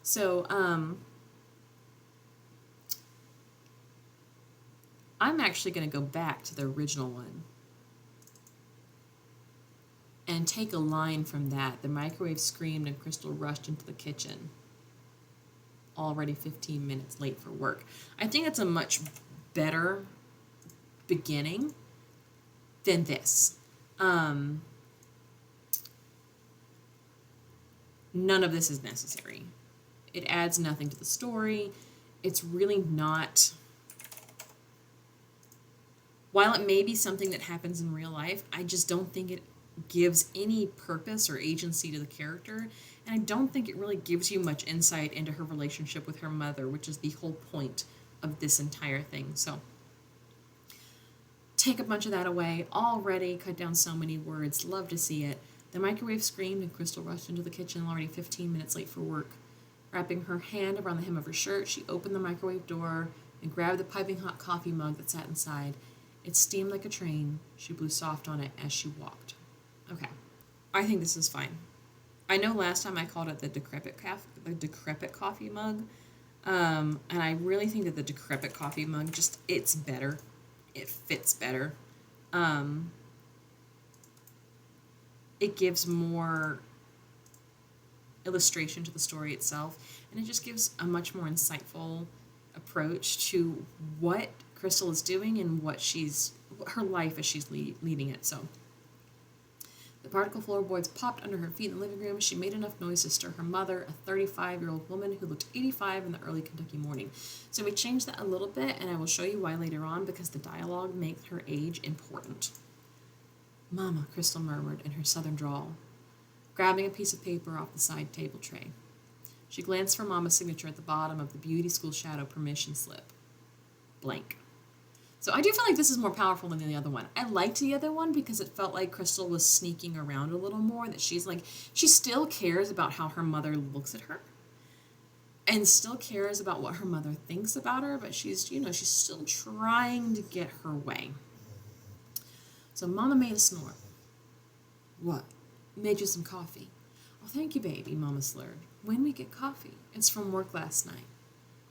So, I'm actually going to go back to the original one and take a line from that. The microwave screamed and Crystal rushed into the kitchen, already 15 minutes late for work. I think it's a much better beginning than this. None of this is necessary. It adds nothing to the story. It's really not... While it may be something that happens in real life, I just don't think it gives any purpose or agency to the character, and I don't think it really gives you much insight into her relationship with her mother, which is the whole point of this entire thing. So take a bunch of that away. Already cut down so many words. Love to see it. The microwave screamed and Crystal rushed into the kitchen, already 15 minutes late for work. Wrapping her hand around the hem of her shirt, she opened the microwave door and grabbed the piping hot coffee mug that sat inside. It steamed like a train. She blew soft on it as she walked. Okay, I think this is fine. I know last time I called it the decrepit coffee mug, and I really think that the decrepit coffee mug it's better. It fits better. It gives more illustration to the story itself, and it just gives a much more insightful approach to what Crystal is doing and her life as she's leading it. So the particle floorboards popped under her feet in the living room. She made enough noise to stir her mother, a 35-year-old woman who looked 85 in the early Kentucky morning. So we changed that a little bit, and I will show you why later on, because the dialogue makes her age important. "Mama," Crystal murmured in her southern drawl, grabbing a piece of paper off the side table tray. She glanced for Mama's signature at the bottom of the beauty school shadow permission slip. Blank. So I do feel like this is more powerful than the other one. I liked the other one because it felt like Crystal was sneaking around a little more, that she still cares about how her mother looks at her and still cares about what her mother thinks about her, but she's still trying to get her way. So Mama made a snort. "What?" "Made you some coffee." "Oh, thank you, baby," Mama slurred. "When we get coffee?" "It's from work last night."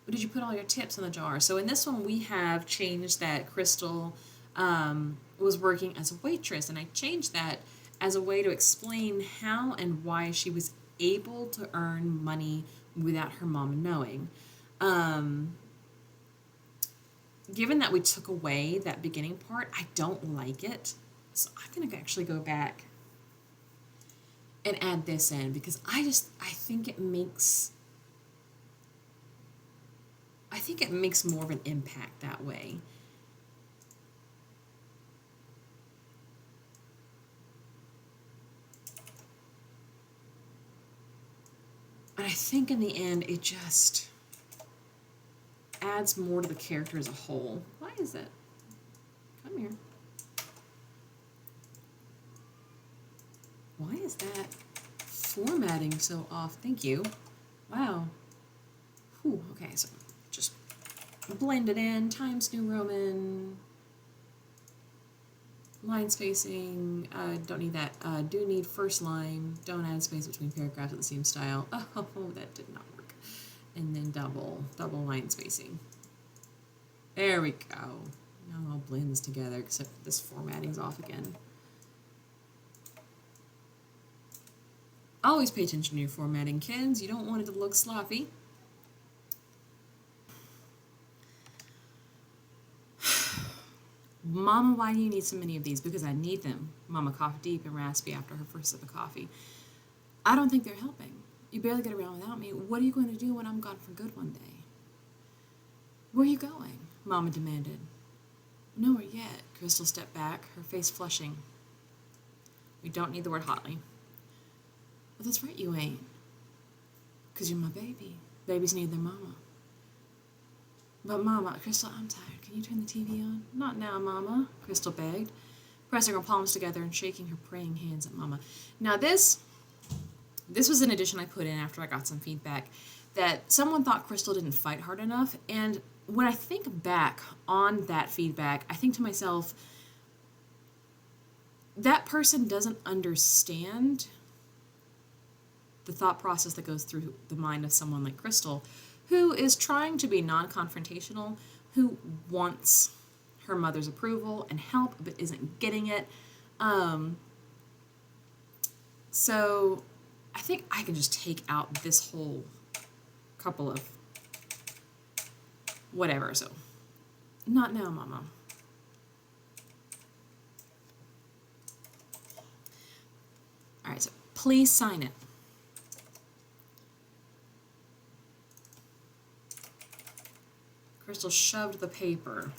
"Or did you put all your tips in the jar?" So in this one, we have changed that Crystal was working as a waitress, and I changed that as a way to explain how and why she was able to earn money without her mom knowing. Given that we took away that beginning part, I don't like it. So I'm going to actually go back and add this in, because I think it makes more of an impact that way. And I think in the end, it just adds more to the character as a whole. Why is it? Come here. Why is that formatting so off? Thank you. Wow. Whew, okay, so just blend it in. Times New Roman. Line spacing. Don't need that. Do need first line. Don't add space between paragraphs of the same style. Oh, that did not work. And then double line spacing. There we go. Now it all blends together, except this formatting's off again. Always pay attention to your formatting, kids. You don't want it to look sloppy. "Mama, why do you need so many of these?" "Because I need them." Mama coughed deep and raspy after her first sip of coffee. "I don't think they're helping. You barely get around without me. What are you going to do when I'm gone for good one day?" "Where are you going?" Mama demanded. "Nowhere yet." Crystal stepped back, her face flushing. We don't need the word hotly. "Well, that's right, you ain't. 'Cause you're my baby. Babies need their mama." "But Mama..." "Crystal, I'm tired. Can you turn the TV on?" "Not now, Mama," Crystal begged, pressing her palms together and shaking her praying hands at Mama. Now this was an addition I put in after I got some feedback that someone thought Crystal didn't fight hard enough, and when I think back on that feedback, I think to myself, that person doesn't understand the thought process that goes through the mind of someone like Crystal, who is trying to be non-confrontational, who wants her mother's approval and help, but isn't getting it. So I think I can just take out this whole couple of whatever. So, not now, Mama. All right, so please sign it. Crystal shoved the paper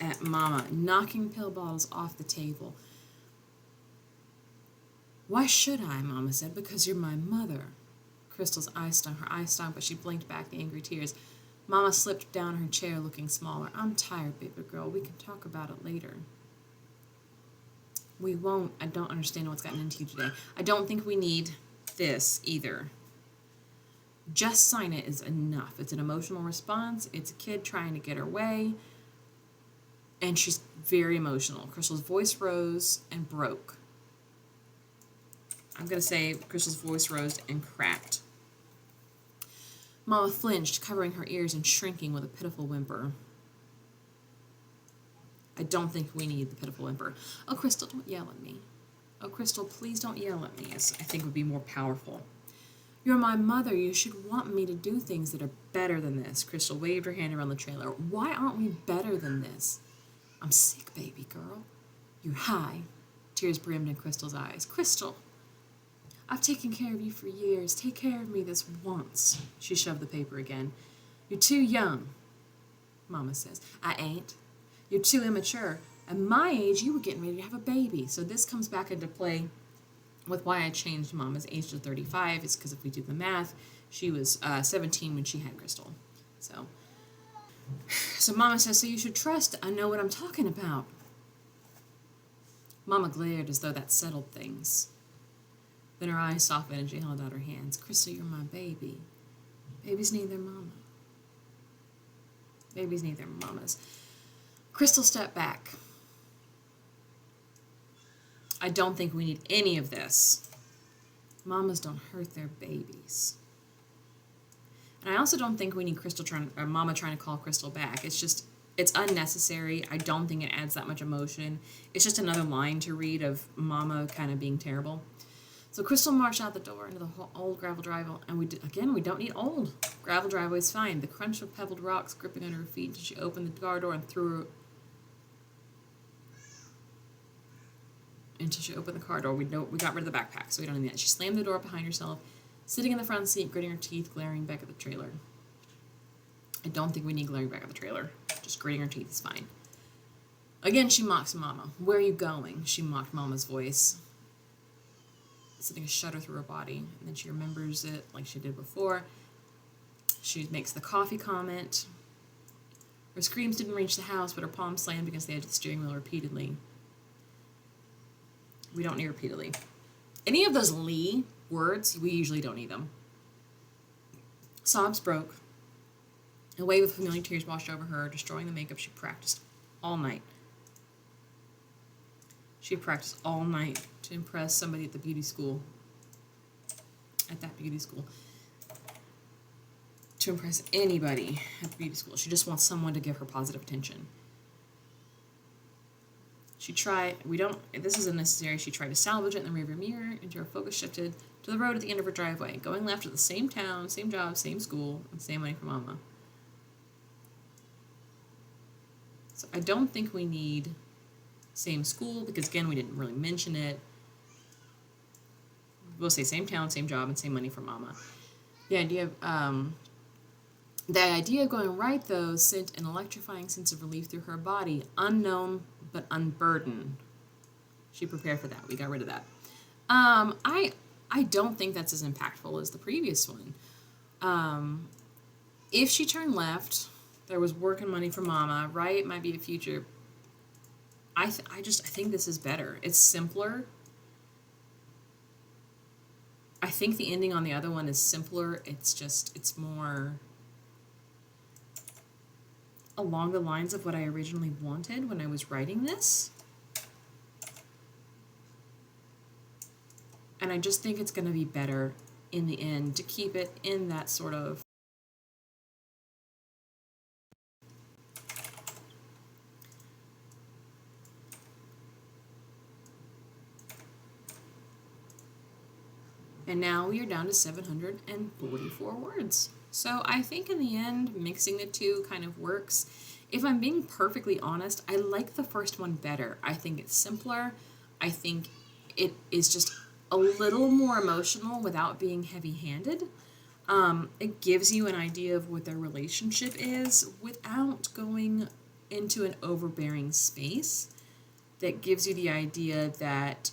at Mama, knocking pill bottles off the table. Why should I? Mama said. Because you're my mother. Crystal's eyes stung. Her eyes stung, but she blinked back the angry tears. Mama slipped down her chair, looking smaller. I'm tired, baby girl. We can talk about it later. We won't. I don't understand what's gotten into you today. I don't think we need this either. Just sign it is enough. It's an emotional response. It's a kid trying to get her way. And she's very emotional. Crystal's voice rose and broke. I'm going to say Crystal's voice rose and cracked. Mama flinched, covering her ears and shrinking with a pitiful whimper. I don't think we need the pitiful whimper. Oh, Crystal, don't yell at me. Oh, Crystal, please don't yell at me, I think would be more powerful. You're my mother. You should want me to do things that are better than this. Crystal waved her hand around the trailer. Why aren't we better than this? I'm sick, baby girl. You're high. Tears brimmed in Crystal's eyes. Crystal, I've taken care of you for years. Take care of me this once. She shoved the paper again. You're too young, Mama says. I ain't. You're too immature. At my age, you were getting ready to have a baby. So this comes back into play with why I changed Mama's age to 35. It's because if we do the math, she was 17 when she had Crystal. So Mama says, so you should trust I know what I'm talking about. Mama glared as though that settled things. Then her eyes softened and she held out her hands. Crystal, you're my baby. Babies need their mama. Babies need their mamas. Crystal stepped back. I don't think we need any of this. Mamas don't hurt their babies. And I also don't think we need Mama trying to call Crystal back. It's unnecessary. I don't think it adds that much emotion. It's just another line to read of Mama kind of being terrible. So Crystal marched out the door into the old gravel driveway, and we don't need old. Gravel driveway's fine. The crunch of pebbled rocks gripping under her feet until she opened the car door and threw her. Until she opened the car door, we got rid of the backpack, so we don't need that. She slammed the door behind herself, sitting in the front seat, gritting her teeth, glaring back at the trailer. I don't think we need glaring back at the trailer. Just gritting her teeth is fine. Again, she mocks Mama. Where are you going? She mocked Mama's voice, sending a shudder through her body. And then she remembers it like she did before. She makes the coffee comment. Her screams didn't reach the house, but her palms slammed against the edge of the steering wheel repeatedly. We don't need repeatedly. Any of those Lee words, we usually don't need them. Sobs broke. A wave of familiar tears washed over her, destroying the makeup she practiced all night. She practiced all night to impress somebody at the beauty school. At that beauty school. To impress anybody at the beauty school. She just wants someone to give her positive attention. This is unnecessary. She tried to salvage it in the rearview mirror until her focus shifted to the road at the end of her driveway, going left to the same town, same job, same school, and same money for Mama. So I don't think we need same school, because again, we didn't really mention it. We'll say same town, same job, and same money for Mama. The idea of going right, though, sent an electrifying sense of relief through her body, unknown but unburdened. She prepared for that. We got rid of that. I don't think that's as impactful as the previous one. If she turned left, there was work and money for Mama. Right might be a future. I think this is better. It's simpler. I think the ending on the other one is simpler. It's more along the lines of what I originally wanted when I was writing this. And I just think it's going to be better in the end to keep it in that sort of. And now we are down to 744 words. So I think in the end, mixing the two kind of works. If I'm being perfectly honest, I like the first one better. I think it's simpler. I think it is just a little more emotional without being heavy-handed. It gives you an idea of what their relationship is without going into an overbearing space. That gives you the idea that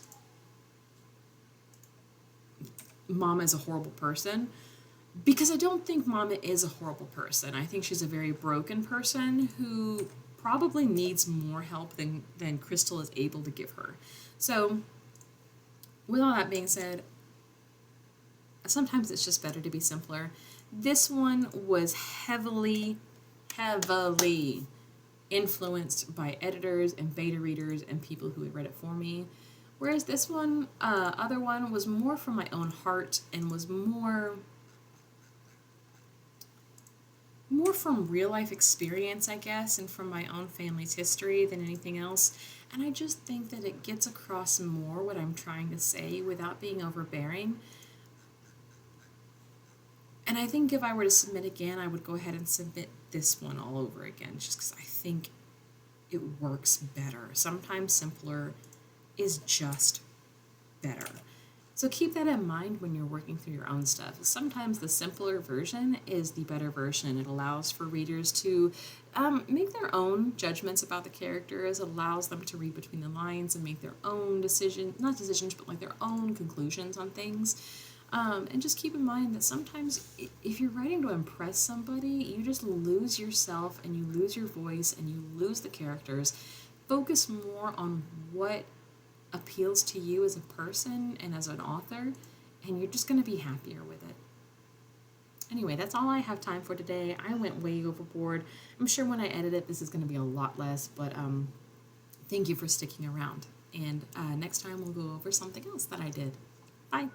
Mama is a horrible person, because I don't think Mama is a horrible person. I think she's a very broken person who probably needs more help than Crystal is able to give her. So, with all that being said, sometimes it's just better to be simpler. This one was heavily influenced by editors and beta readers and people who had read it for me. Whereas this one, other one, was more from my own heart and was more from real life experience, I guess, and from my own family's history than anything else. And I just think that it gets across more what I'm trying to say without being overbearing. And I think if I were to submit again, I would go ahead and submit this one all over again, just because I think it works better. Sometimes simpler is just better. So keep that in mind when you're working through your own stuff. Sometimes the simpler version is the better version. It allows for readers to make their own judgments about the characters. It allows them to read between the lines and make their own not decisions, but like their own conclusions on things. And just keep in mind that sometimes if you're writing to impress somebody, you just lose yourself and you lose your voice and you lose the characters. Focus more on what appeals to you as a person and as an author, and you're just going to be happier with it. Anyway, that's all I have time for today. I went way overboard. I'm sure when I edit it, this is going to be a lot less, but thank you for sticking around. And next time we'll go over something else that I did. Bye.